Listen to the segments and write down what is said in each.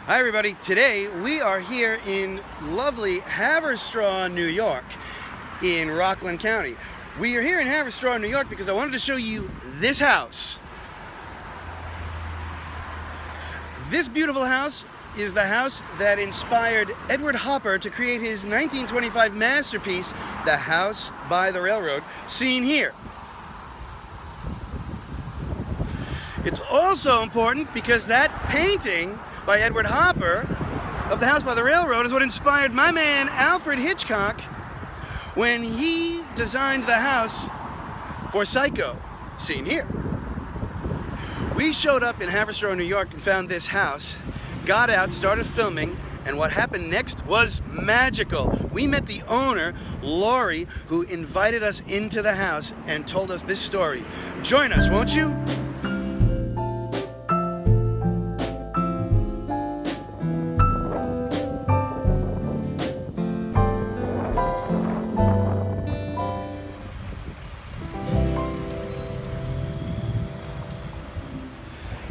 Hi everybody, today we are here in lovely Haverstraw, New York, in Rockland County. We are here in Haverstraw, New York because I wanted to show you this house. This beautiful house is the house that inspired Edward Hopper to create his 1925 masterpiece, The House by the Railroad, seen here. It's also important because that painting by Edward Hopper of The House by the Railroad is what inspired my man Alfred Hitchcock when he designed the house for Psycho, seen here. We showed up in Haverstraw, New York and found this house, got out, started filming, and what happened next was magical. We met the owner, Laurie, who invited us into the house and told us this story. Join us, won't you?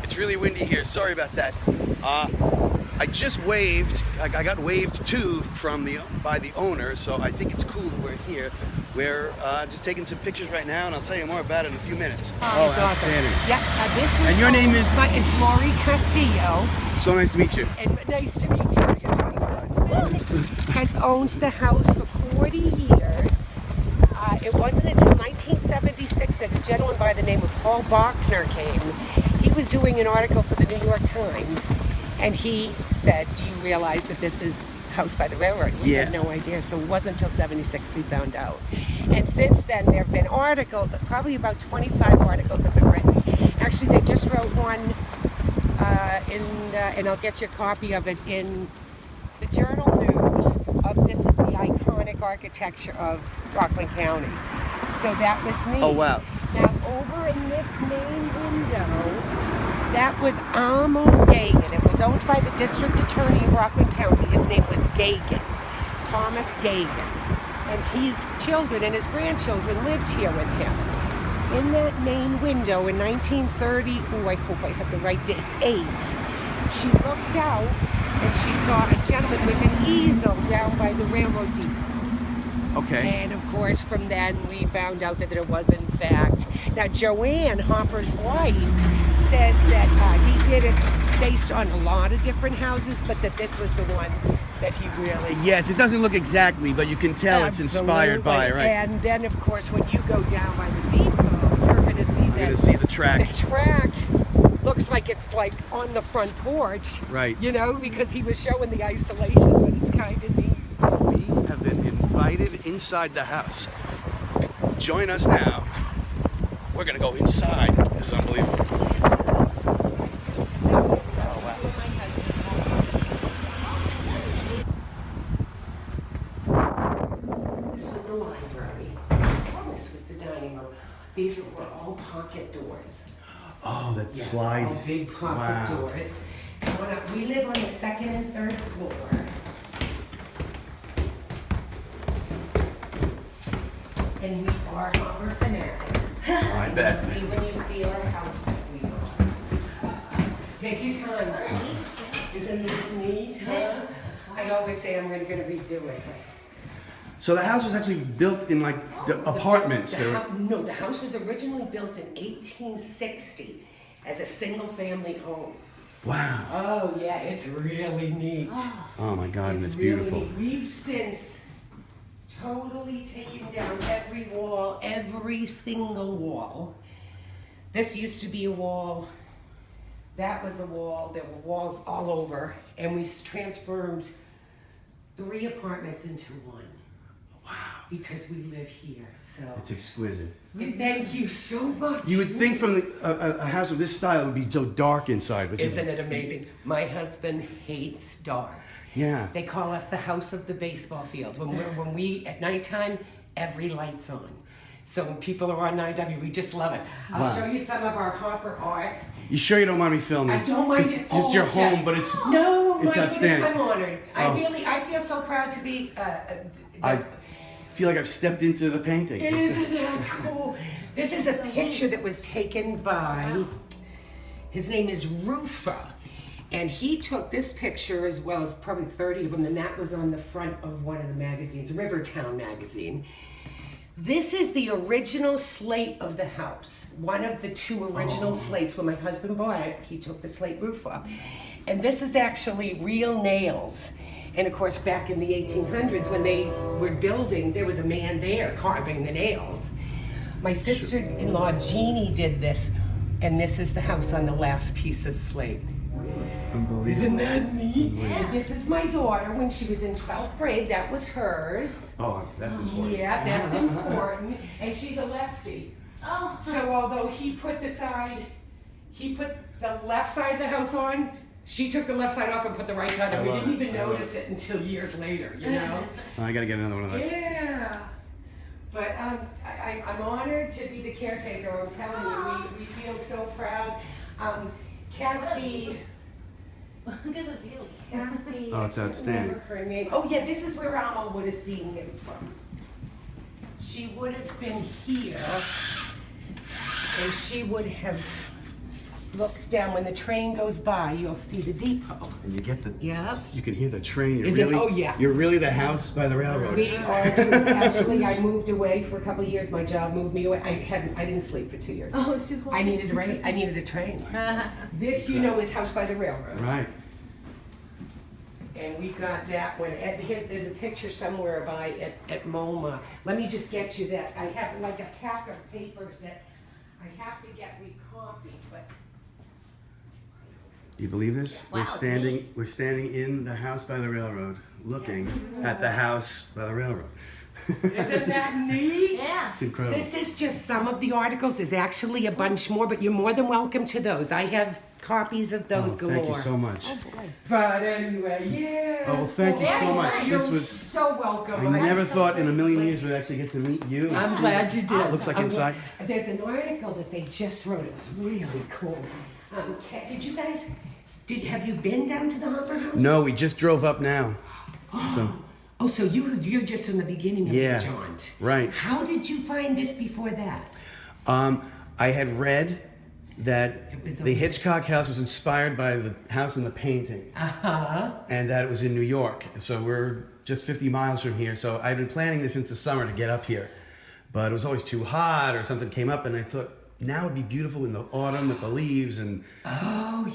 It's really windy here, sorry about that. I just waved, I got waved to by the owner, so I think it's cool that we're here. We're just taking some pictures right now, and I'll tell you more about it in a few minutes. Oh, it's outstanding. Awesome. Yeah, this was. And your name is? It's Laurie Castillo. So nice to meet you. And nice to meet you. Has owned the house for 40 years. It wasn't until 1976 that a gentleman by the name of Paul Bachner came. He was doing an article for the New York Times, and he said, "Do you realize that this is House by the Railroad?" We had no idea, so it wasn't until 76 we found out. And since then, there have been articles, probably about 25 articles have been written. Actually, they just wrote one, and I'll get you a copy of it, in the Journal News, of this is the iconic architecture of Rockland County. So that was neat. Oh, wow. Now, over in this main window, that was Amo Gagan. It was owned by the district attorney of Rockland County. His name was Gagan, Thomas Gagan. And his children and his grandchildren lived here with him. In that main window in 1930, I hope I have the right date, 8, she looked out and she saw a gentleman with an easel down by the railroad depot. Okay. And of course, from then we found out that it was in fact. Now, Joanne, Hopper's wife, says that he did it based on a lot of different houses, but that this was the one that he really... Yes, it doesn't look exactly, but you can tell it's inspired by, right? And then, of course, when you go down by the depot, you're going to see that... You're going to see the track. The track looks like it's like on the front porch. Right. You know, because he was showing the isolation, but it's kind of neat. We have been invited inside the house. Join us now. We're going to go inside. This is unbelievable. This was the library. This was the dining room. These were all pocket doors. Oh, that slide. All big pocket doors. We live on the second and third floor. And we are Hopper fanatics. I bet. See when you see our house that we are. Take your time. Isn't this neat? Huh? I always say I'm going to redo it. So the house was actually built in like the apartments. No, the house was originally built in 1860 as a single-family home. Wow. Oh yeah, it's really neat. Oh my God, and it's really beautiful. neat. We've since totally taken down every wall, every single wall. This used to be a wall. That was a wall. There were walls all over, and we transformed 3 apartments into 1. Wow. Because we live here, so. It's exquisite. And thank you so much. You would think from a house of this style it would be so dark inside. But Isn't it amazing? My husband hates dark. Yeah. They call us the house of the baseball field. When we at nighttime, every light's on. So when people are on 9W, we just love it. I'll show you some of our Hopper art. You sure you don't mind me filming? I don't mind it. It's your home, but it's no, it's my outstanding. goodness, I'm honored. I feel so proud to be. I feel like I've stepped into the painting. Isn't that cool? This is a picture that was taken by, his name is Rufa, And he took this picture as well as probably 30 of them, and that was on the front of one of the magazines, Rivertown magazine. This is the original slate of the house. One of the two original slates. When my husband bought it, he took the slate roof off. And this is actually real nails. And of course, back in the 1800s, when they were building, there was a man there carving the nails. My sister-in-law, Jeannie, did this. And this is the house on the last piece of slate. Unbelievable. Isn't that neat? Yeah. And this is my daughter when she was in 12th grade. That was hers. Oh, that's important. Yeah, that's important. And she's a lefty. Oh. So although he put the left side of the house on, she took the left side off and put the right side on. We didn't even notice it until years later, you know? I gotta get another one of those. Yeah. But I'm honored to be the caretaker. I'm telling you, we feel so proud. Kathy. Look at the view. Kathy. Oh, it's I can't outstanding. remember her name. Oh yeah, this is where Alma would have seen him from. She would have been here, and she would have looked down. When the train goes by, you'll see the depot. And you get the, Yes. you can hear the train. You're Is it? really, Oh, yeah. You're really the house by the railroad. We are too. Actually, I moved away for a couple of years. My job moved me away. I didn't sleep for 2 years. Oh, it's too cold. I needed a train. This, you know, is House by the Railroad. Right. And we got that one. There's a picture somewhere by at MoMA. Let me just get you that. I have like a pack of papers that I have to get recopied, but. Do you believe this? Wow, We're standing in the house by the railroad, looking at the house by the railroad. Isn't that neat? Yeah. It's incredible. This is just some of the articles. There's actually a bunch more, but you're more than welcome to those. I have copies of those galore. Thank you so much. Boy. But anyway, yeah. Oh, well, thank you so much. You're This was. so welcome. I never so thought in a million great. years we'd actually get to meet you. and I'm see glad you did. what it looks like inside. There's an article that they just wrote. It was really cool. Did you guys? Have you been down to the Hopper House? No, we just drove up now. So, Oh, so you're just in the beginning of Yeah, the jaunt. right. How did you find this before that? I had read that It was the a- Hitchcock house was inspired by the house in the painting, and that it was in New York. So we're just 50 miles from here. So I've been planning this since the summer to get up here, but it was always too hot or something came up, and I thought now it'd be beautiful in the autumn with the leaves and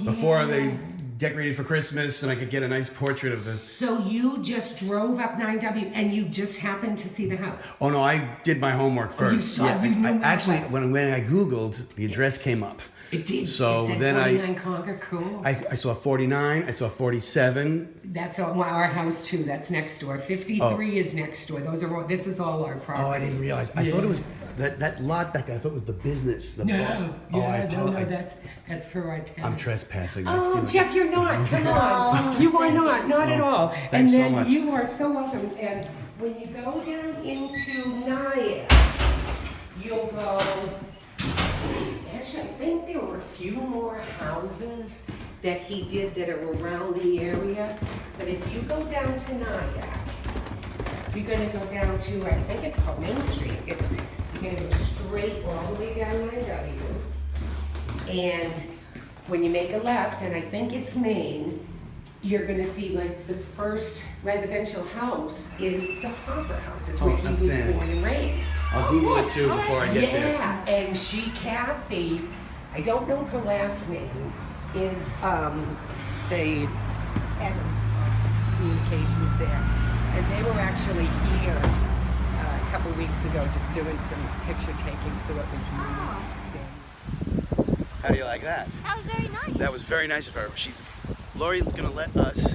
before they decorated for Christmas, and I could get a nice portrait of the. So you just drove up 9W and you just happened to see the house? Oh no, I did my homework first. you saw- you knew where it actually was. when I Googled, the address came up. It did. So it said then 49 Concord. Cool. I saw 49, I saw 47. That's our house too. That's next door. 53 is next door. Those are all. This is all our property. Oh, I didn't realize. I thought it was that lot back there. I thought it was the business. The No, bar. that's for our tenant. I'm trespassing. I Oh, feel like- Jeff, you're not. Come on. You are not at all. And thanks so then much. you are so welcome. And when you go down into Nyack, you'll go. Actually, I think there were a few more houses that he did that are around the area. But if you go down to Nyack, you're gonna go down to, I think it's called Main Street. You're gonna go straight all the way down 9W. And when you make a left, and I think it's Main, you're gonna see like the first residential house is the Hopper House. It's where he was outstanding. born and raised. I'll Google it too before I get there. Yeah, and Kathy, I don't know her last name, is the head of communications there. And they were actually here a couple weeks ago just doing some picture taking, so it was neat. So. How do you like that? That was very nice. That was very nice of her. Lori's gonna let us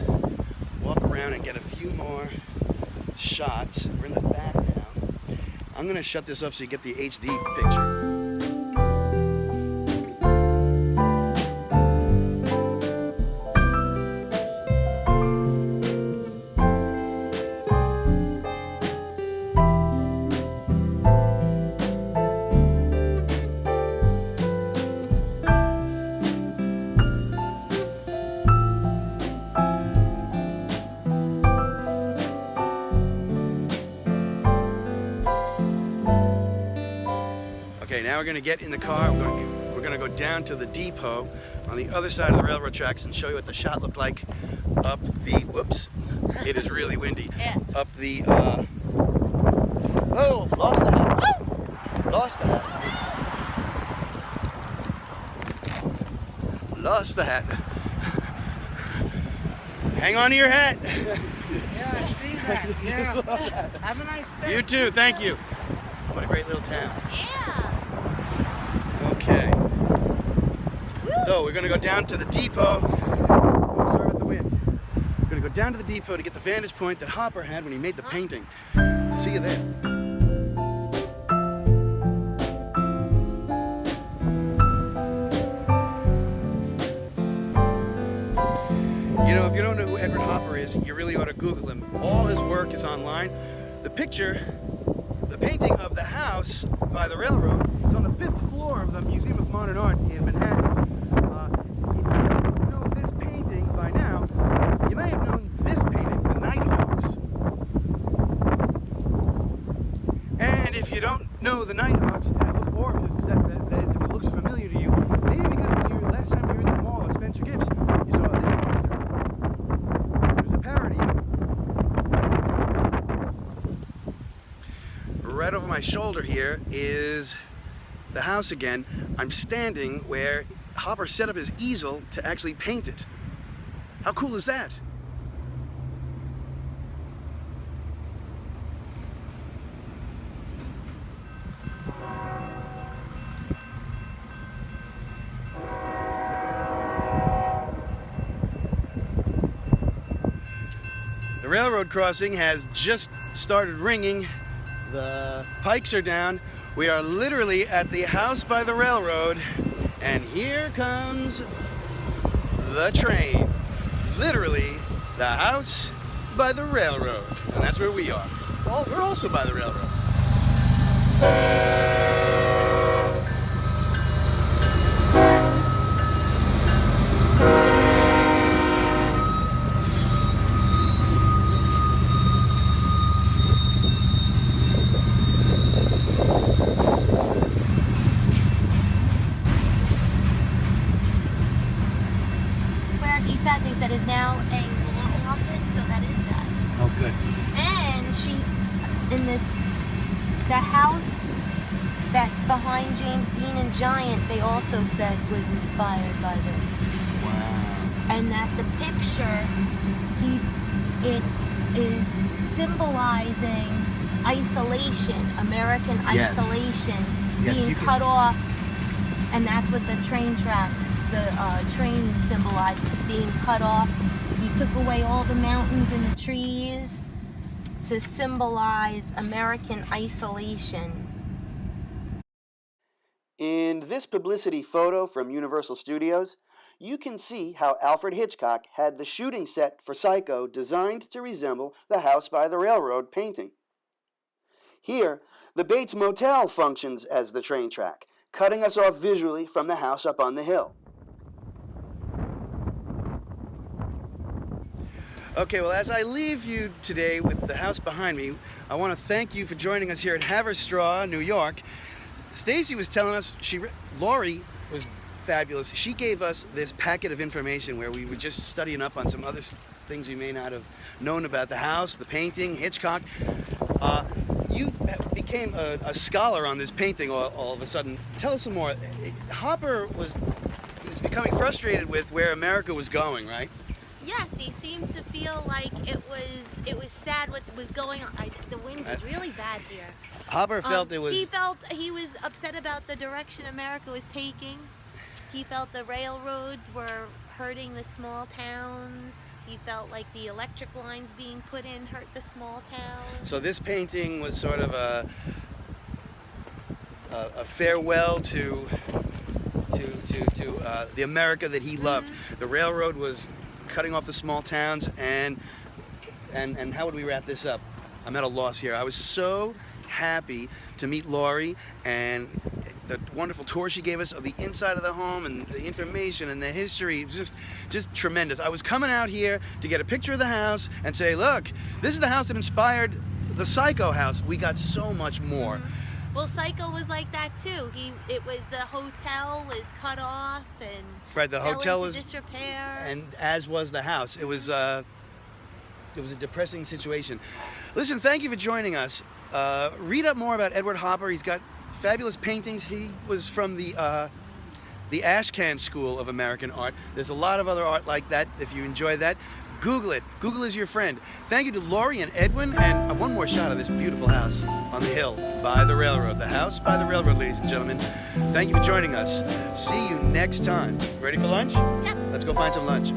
walk around and get a few more shots. We're in the back now. I'm gonna shut this off so you get the HD picture. Okay, now we're gonna get in the car. We're going We're gonna go down to the depot on the other side of the railroad tracks and show you what the shot looked like up the, whoops, it is really windy. Yeah. Up the, oh, lost the hat. Oh! Lost the hat. Lost the hat. Hang on to your hat. Yeah, I see that. Just love that. Have a nice day. You too, thank you. What a great little town. Yeah. Okay. So we're gonna go down to the depot. Oh, sorry about the wind. We're gonna go down to the depot to get the vantage point that Hopper had when he made the painting. See you there. You know, if you don't know who Edward Hopper is, you really ought to Google him. All his work is online. The painting of the house by the railroad is on the 5th floor of the Museum of Modern Art in Manhattan. If you don't know this painting by now, you may have known this painting, The Nighthawks. And if you don't know the Nighthawks, or that is, if it looks familiar to you, maybe because when you last time you were in the mall at Spencer Gifts, you saw this poster. It was a parody. Right over my shoulder here is the house again. I'm standing where Hopper set up his easel to actually paint it. How cool is that? The railroad crossing has just started ringing. The pikes are down. We are literally at the house by the railroad, and here comes the train. Literally, the house by the railroad. And that's where we are. Well, we're also by the railroad. They said is now a law office, so that is that. Oh, good. And the house that's behind James Dean and Giant, they also said was inspired by this. Wow. And that the picture, it is symbolizing isolation, American Yes. isolation, Yes, being you can- cut off. And that's what the train tracks, the train symbolizes, being cut off. He took away all the mountains and the trees to symbolize American isolation. In this publicity photo from Universal Studios, you can see how Alfred Hitchcock had the shooting set for Psycho designed to resemble the house by the railroad painting. Here, the Bates Motel functions as the train track, cutting us off visually from the house up on the hill. Okay, well, as I leave you today with the house behind me, I want to thank you for joining us here at Haverstraw, New York. Stacy was telling us, Lori was fabulous. She gave us this packet of information where we were just studying up on some other things we may not have known about the house, the painting, Hitchcock. You became a scholar on this painting all of a sudden. Tell us some more. Hopper was becoming frustrated with where America was going, right? Yes, he seemed to feel like it was sad what was going on. The wind is really bad here. Hopper felt it was... He was upset about the direction America was taking. He felt the railroads were hurting the small towns. He felt like the electric lines being put in hurt the small towns. So this painting was sort of a farewell to the America that he loved. The railroad was cutting off the small towns, and how would we wrap this up? I'm at a loss here. I was so happy to meet Lori and the wonderful tour she gave us of the inside of the home and the information and the history. It was just tremendous. I was coming out here to get a picture of the house and say, look, this is the house that inspired the Psycho house. We got so much more. Well, Psycho was was like that too. It was the hotel was cut off and Right, the fell hotel into was disrepair. and as was the house. It was a depressing situation. Listen, thank you for joining us. Read up more about Edward Hopper. He's got fabulous paintings. He was from the Ashcan School of American Art. There's a lot of other art like that. If you enjoy that, Google it. Google is your friend. Thank you to Laurie and Edwin, and one more shot of this beautiful house on the hill by the railroad. The house by the railroad, ladies and gentlemen. Thank you for joining us. See you next time. Ready for lunch? Yep. Let's go find some lunch.